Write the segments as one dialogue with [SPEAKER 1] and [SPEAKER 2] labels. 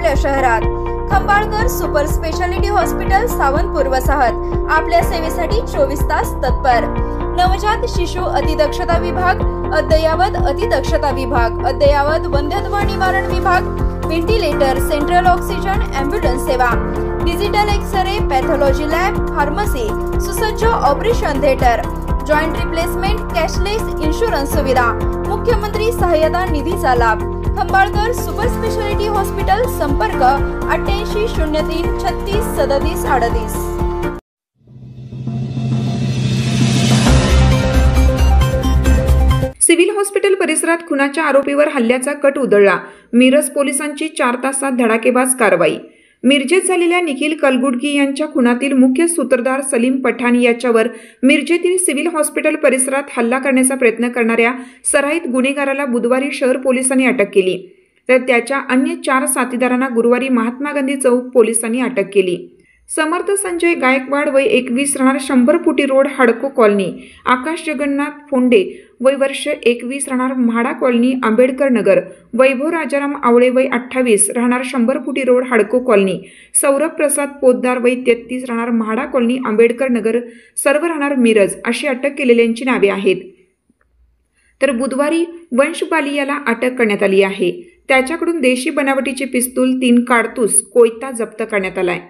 [SPEAKER 1] आपल्या शहरात Khambalkar super speciality hospital Sawantpur वसाहत आपल्या सेवेसाठी 24 तास तत्पर। नवजात शिशु अतिदक्षता विभाग, अद्ययावत अतिदक्षता विभाग, अद्ययावत वंध्यत्व निवारण विभाग, व्हेंटिलेटर, सेंट्रल ऑक्सिजन, एम्ब्युलन्स सेवा, digital X ray, pathology lab, pharmacy, सुसज्ज operation theatre, joint replacement, cashless insurance सुविधा, मुख्यमंत्री सहायता निधीचा लाभ। खंबाळकर सुपर स्पेशालिटी हॉस्पिटल, संपर्क 88 03 36 37 38।
[SPEAKER 2] सिव्हिल हॉस्पिटल परिसरात खुनाच्या आरोपीवर हल्ल्याचा कट उधळला। मिरज पोलिसांची 4 तासात धडाकेबाज कारवाई। मिरजेत झालेल्या निखिल कलगुडगी यांच्या खुनातील मुख्य सूत्रधार सलीम पठाण याच्यावर मिरजेतील सिव्हिल हॉस्पिटल परिसरात हल्ला करण्याचा प्रयत्न करणाऱ्या सराईत गुन्हेगाराला बुधवारी शहर पोलिसांनी अटक केली, तर त्याच्या अन्य 4 साथीदारांना गुरुवारी महात्मा गांधी चौक पोलिसांनी अटक केली। समर्थ संजय गायकवाड वय 21 राहणार 100 फुटी रोड, हडको कॉलनी, आकाश जगन्नाथ फोंडे वय वर्ष 21 राहणार म्हाडा कॉलनी, आंबेडकर नगर, वैभव राजाराम आवळे वय 28 राहणार 100 फुटी रोड, हडको कॉलनी, सौरभ प्रसाद पोद्दार वय 33 राहणार म्हाडा कॉलनी, आंबेडकर नगर, सर्व राहणार मिरज अशी अटक केलेल्यांची नावे आहेत। तर बुधवारी वंश बाली याला अटक करण्यात आली आहे। त्याच्याकडून देशी बनावटीचे पिस्तूल, 3 कारतूस, कोयता जप्त करण्यात आलाय।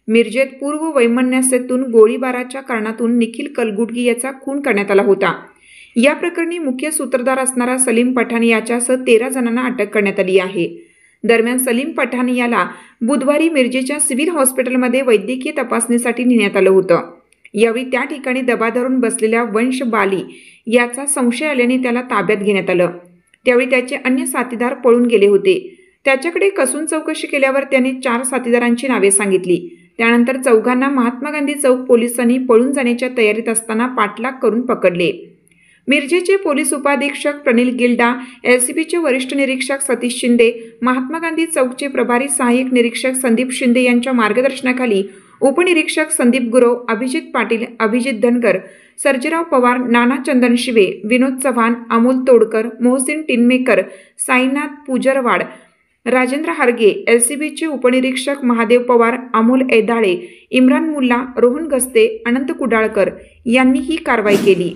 [SPEAKER 2] मिरजेत पूर्व वैमनस्यातून गोळीबाराच्या कारणातून निखिल कलगुडगी याचा खून करण्यात आला होता। या प्रकरणी मुख्य सूत्रधार असणारा सलीम पठाण याच्यासह 13 जणांना अटक करण्यात आली आहे। दरम्यान सलीम पठाण याला बुधवारी मिरजेच्या सिव्हिल हॉस्पिटलमध्ये वैद्यकीय तपासणीसाठी नेण्यात आलं होतं। यावेळी त्या ठिकाणी दबा धरून बसलेल्या वंश बाली याचा संशय आल्याने त्याला ताब्यात घेण्यात आलं। त्यावेळी त्याचे अन्य साथीदार पळून गेले होते। त्याच्याकडे कसून चौकशी केल्यावर त्याने 4 साथीदारांची नावे सांगितली। त्यानंतर चौघांना महात्मा गांधी चौक पोलिसांनी पळून जाण्याच्या तयारीत असताना पाठलाग करून पकडले। मिरजेचे पोलीस उपाधीक्षक प्रनिल गिल्डा, एलसीबीचे वरिष्ठ निरीक्षक सतीश शिंदे, महात्मा गांधी चौकचे प्रभारी सहाय्यक निरीक्षक संदीप शिंदे यांच्या मार्गदर्शनाखाली उपनिरीक्षक संदीप गुरव, अभिजित पाटील, अभिजित धनगर, सर्जेराव पवार, नाना चंदन शिवे, विनोद चव्हाण, अमोल तोडकर, मोहसिन टिनमेकर, साईनाथ पुजरवाड, राजेंद्र हारगे, एलसीबीचे उपनिरीक्षक महादेव पवार, अमोल ऐदाळे, इम्रान मुल्ला, रोहन गस्ते, अनंत कुडाळकर यांनी ही कारवाई केली।